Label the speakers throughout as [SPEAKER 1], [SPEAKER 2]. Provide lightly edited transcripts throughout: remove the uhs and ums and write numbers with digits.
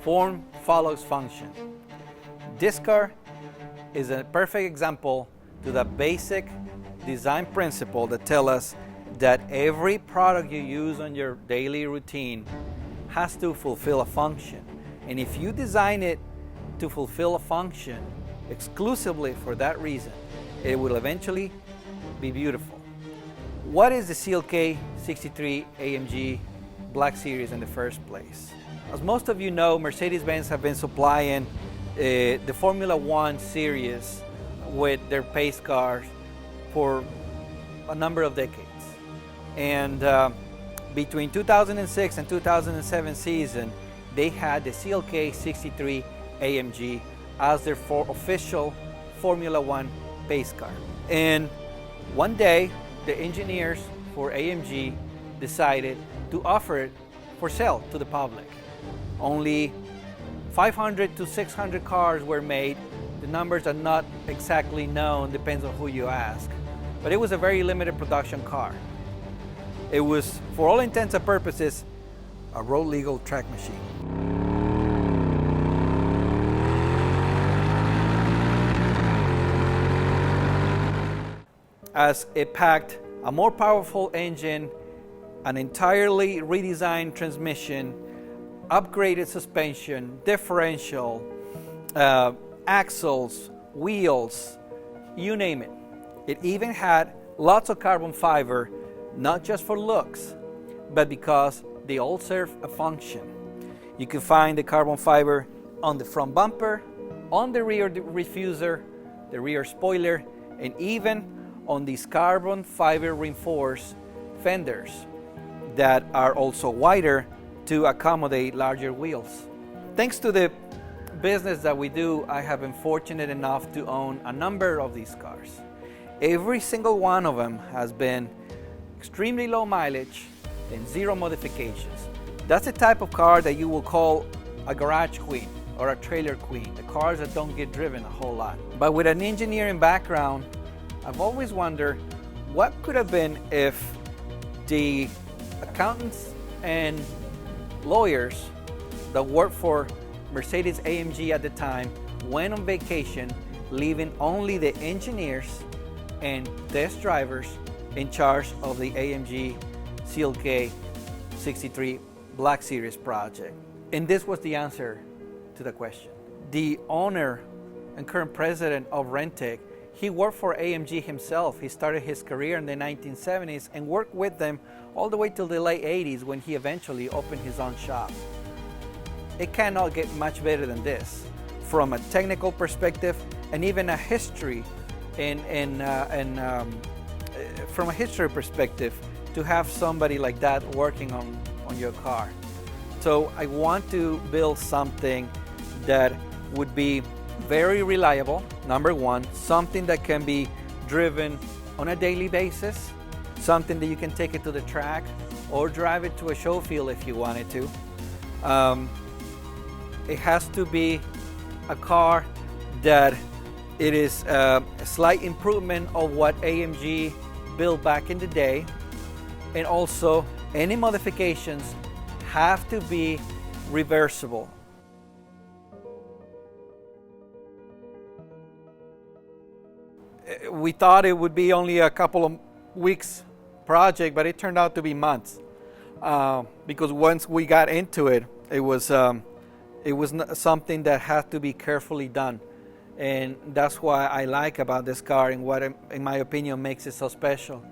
[SPEAKER 1] form follows function. This car is a perfect example to the basic design principle that tell us that every product you use on your daily routine has to fulfill a function. And if you design it to fulfill a function exclusively for that reason, it will eventually be beautiful. What is the CLK63 AMG Black Series in the first place? As most of you know, Mercedes-Benz have been supplying the Formula One series with their pace cars for a number of decades. And between 2006 and 2007 season, they had the CLK63 AMG as their official Formula One pace car. And one day, the engineers for AMG decided to offer it for sale to the public. Only 500 to 600 cars were made. The numbers are not exactly known, depends on who you ask. But it was a very limited production car. It was, for all intents and purposes, a road legal track machine. As it packed a more powerful engine, an entirely redesigned transmission, upgraded suspension, differential, axles, wheels, you name it. It even had lots of carbon fiber, not just for looks, but because they all serve a function. You can find the carbon fiber on the front bumper, on the rear diffuser, the rear spoiler, and even on these carbon fiber reinforced fenders that are also wider to accommodate larger wheels. Thanks to the business that we do, I have been fortunate enough to own a number of these cars. Every single one of them has been extremely low mileage and zero modifications. That's the type of car that you will call a garage queen or a trailer queen, the cars that don't get driven a whole lot. But with an engineering background, I've always wondered what could have been if the accountants and lawyers that worked for Mercedes-AMG at the time went on vacation, leaving only the engineers and test drivers in charge of the AMG CLK63 Black Series project. And this was the answer to the question. The owner and current president of RENNtech, he worked for AMG himself. He started his career in the 1970s and worked with them all the way till the late 80s when he eventually opened his own shop. It cannot get much better than this from a technical perspective and even a history from a history perspective to have somebody like that working on your car. So I want to build something that would be very reliable, number one, something that can be driven on a daily basis, something that you can take it to the track or drive it to a show field if you wanted to. It has to be a car that it is a slight improvement of what AMG built back in the day, and also any modifications have to be reversible. We thought it would be only a couple of weeks project, but it turned out to be months. Because once we got into it, it was something that had to be carefully done. And that's why I like about this car and what, in my opinion, makes it so special.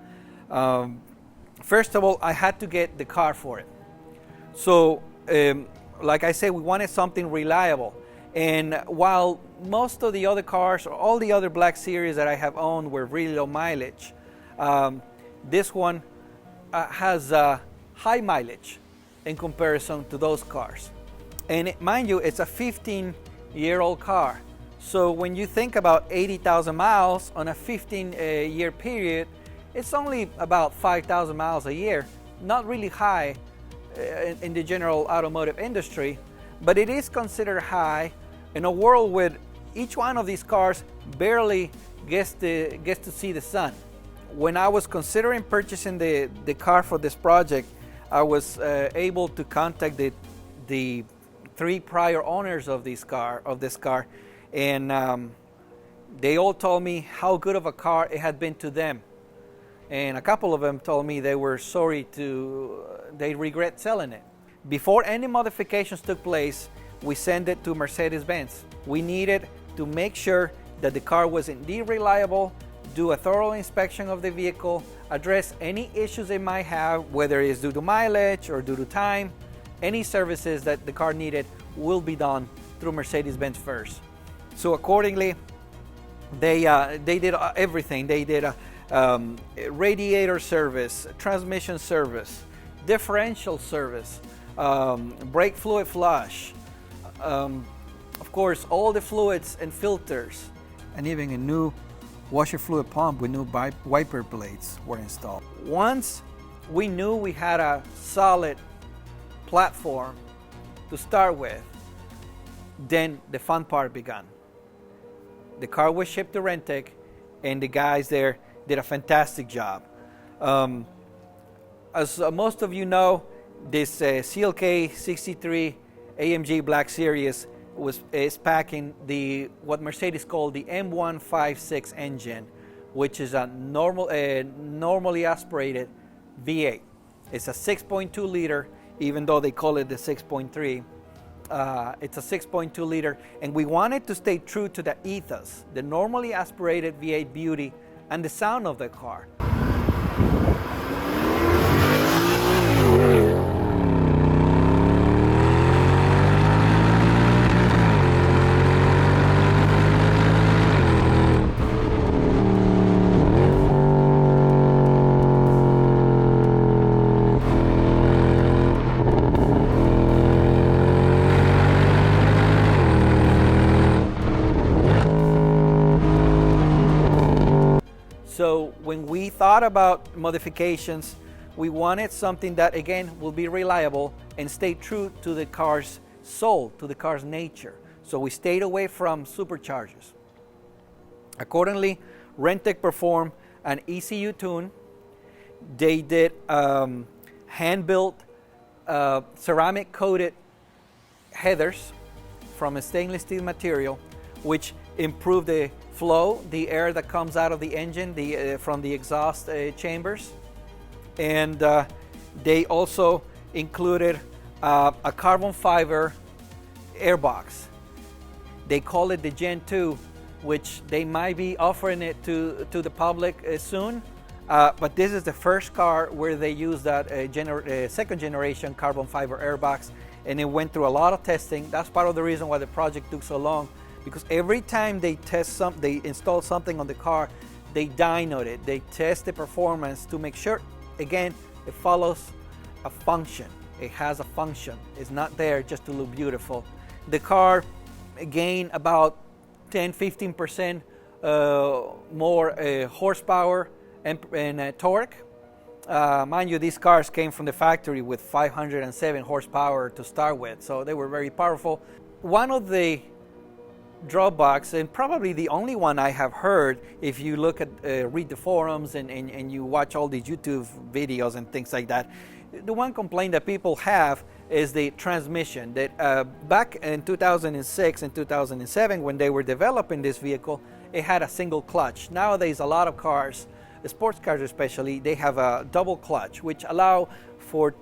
[SPEAKER 1] First of all, I had to get the car for it. So, like I said, we wanted something reliable. And while most of the other cars, or all the other Black Series that I have owned were really low mileage, this one has high mileage in comparison to those cars. And mind you, it's a 15-year-old car. So when you think about 80,000 miles on a 15-year period, it's only about 5,000 miles a year. Not really high in the general automotive industry, but it is considered high in a world where each one of these cars barely gets to see the sun. When I was considering purchasing the car for this project, I was able to contact the 3 prior owners of this car, and they all told me how good of a car it had been to them. And a couple of them told me they were sorry they regret selling it. Before any modifications took place, we sent it to Mercedes-Benz. We needed to make sure that the car was indeed reliable, do a thorough inspection of the vehicle, address any issues they might have, whether it's due to mileage or due to time. Any services that the car needed will be done through Mercedes-Benz first. So accordingly, they did everything. They did a radiator service, transmission service, differential service, brake fluid flush, of course all the fluids and filters, and even a new washer fluid pump with new wiper blades were installed. Once we knew we had a solid platform to start with, then the fun part began. The car was shipped to RENNtech, and the guys there did a fantastic job. As most of you know, this CLK63 AMG Black Series is packing what Mercedes called the M156 engine, which is a normally aspirated V8. It's a 6.2 liter, even though they call it the 6.3. It's a 6.2 liter, and we wanted to stay true to the ethos, the normally aspirated V8 beauty, and the sound of the car. So when we thought about modifications, we wanted something that, again, will be reliable and stay true to the car's soul, to the car's nature. So we stayed away from superchargers. Accordingly, RENNtech performed an ECU tune. They did hand-built ceramic-coated headers from a stainless steel material, which improved the flow, the air that comes out of the engine from the exhaust chambers. And they also included a carbon fiber airbox. They call it the Gen 2, which they might be offering it to the public soon. But this is the first car where they use that second generation carbon fiber airbox, and it went through a lot of testing. That's part of the reason why the project took so long, because every time they install something on the car, they dyno it. They test the performance to make sure, again, it follows a function. It has a function. It's not there just to look beautiful. The car gained about 10-15% more horsepower and torque. Mind you, these cars came from the factory with 507 horsepower to start with, so they were very powerful. One of the drawbacks, and probably the only one I have heard, if you look at read the forums and you watch all these YouTube videos and things like that, the one complaint that people have is the transmission. That back in 2006 and 2007, when they were developing this vehicle, it had a single clutch. Nowadays, a lot of cars, sports cars especially, they have a double clutch, which allow for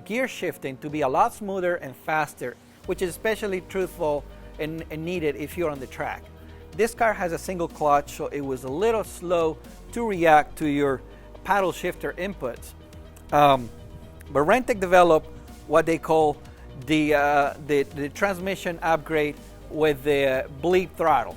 [SPEAKER 1] gear shifting to be a lot smoother and faster, which is especially truthful and needed if you're on the track. This car has a single clutch, so it was a little slow to react to your paddle shifter inputs. But RENNtech developed what they call the transmission upgrade with the bleep throttle,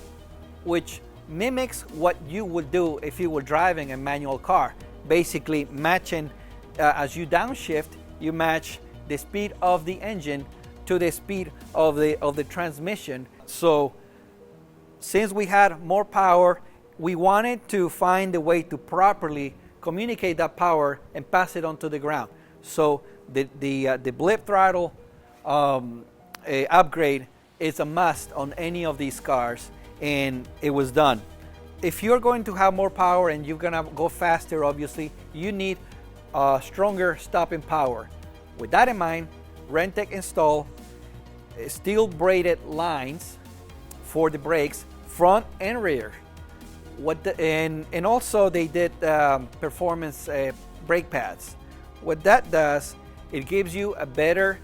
[SPEAKER 1] which mimics what you would do if you were driving a manual car. Basically matching, as you downshift, you match the speed of the engine to the speed of the transmission. So since we had more power, we wanted to find a way to properly communicate that power and pass it on to the ground. So the blip throttle upgrade is a must on any of these cars, and it was done. If you're going to have more power and you're gonna go faster, obviously, you need stronger stopping power. With that in mind, RENNtech installed steel braided lines for the brakes, front and rear. And also they did performance brake pads. What that does, it gives you a better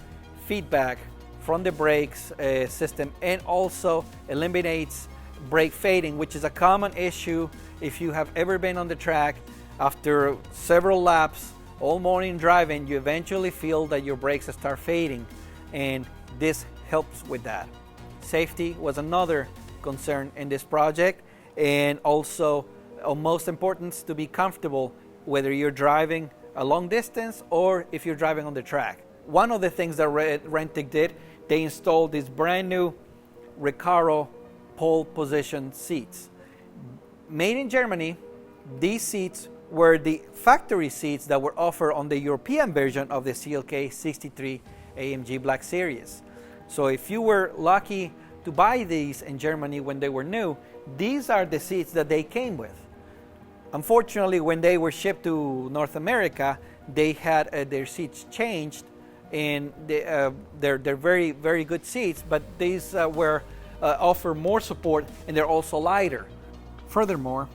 [SPEAKER 1] feedback from the brakes system, and also eliminates brake fading, which is a common issue if you have ever been on the track. After several laps, all morning driving, you eventually feel that your brakes start fading, and this helps with that. Safety was another concern in this project, and also of most importance, to be comfortable whether you're driving a long distance or if you're driving on the track. One of the things that RENNtech did, they installed these brand new Recaro pole position seats. Made in Germany, these seats were the factory seats that were offered on the European version of the CLK63 AMG Black Series. So if you were lucky to buy these in Germany when they were new, these are the seats that they came with. Unfortunately, when they were shipped to North America, they had their seats changed, and they're very, very good seats, but these offer more support, and they're also lighter. Furthermore,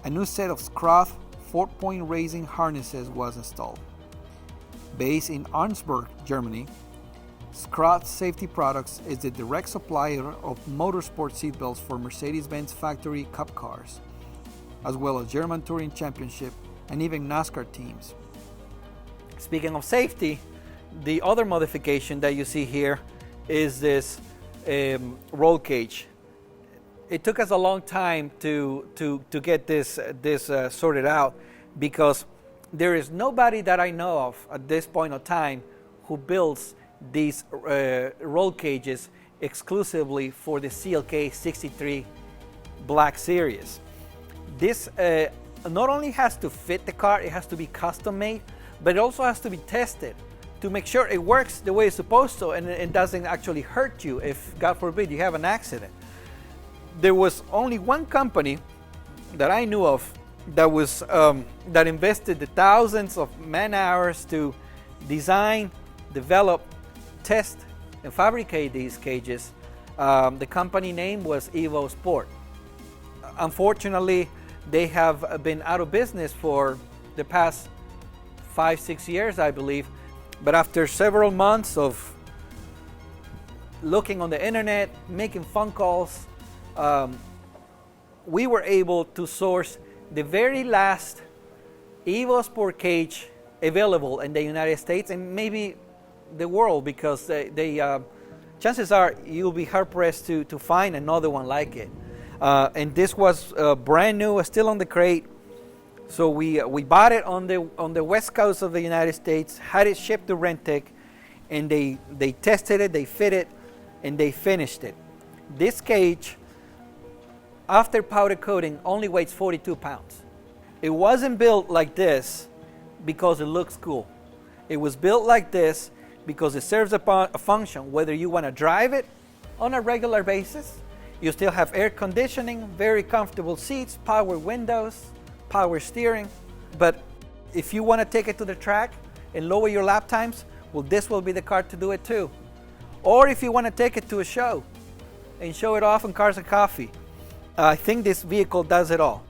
[SPEAKER 1] a new set of Scroth 4-point raising harnesses was installed. Based in Arnsberg, Germany, Scroth Safety Products is the direct supplier of motorsport seatbelts for Mercedes-Benz factory cup cars, as well as German Touring Championship and even NASCAR teams. Speaking of safety, the other modification that you see here is this roll cage. It took us a long time to get this sorted out, because there is nobody that I know of at this point of time who builds these roll cages exclusively for the CLK63 Black Series. This not only has to fit the car, it has to be custom made, but it also has to be tested to make sure it works the way it's supposed to, and it doesn't actually hurt you if, God forbid, you have an accident. There was only one company that I knew of that was that invested the thousands of man hours to design, develop, test, and fabricate these cages. The company name was Evo Sport. Unfortunately, they have been out of business for the past 5-6 years, I believe. But after several months of looking on the internet, making phone calls, we were able to source the very last Evo Sport cage available in the United States and maybe the world, because chances are you'll be hard-pressed to find another one like it. And this was brand new, still on the crate. So we bought it on the west coast of the United States, had it shipped to RENNtech, and they tested it, they fit it, and they finished it. This cage, after powder coating, only weighs 42 pounds. It wasn't built like this because it looks cool. It was built like this because it serves a function, whether you want to drive it on a regular basis. You still have air conditioning, very comfortable seats, power windows, power steering. But if you want to take it to the track and lower your lap times, well, this will be the car to do it too. Or if you want to take it to a show and show it off on Cars and Coffee, I think this vehicle does it all.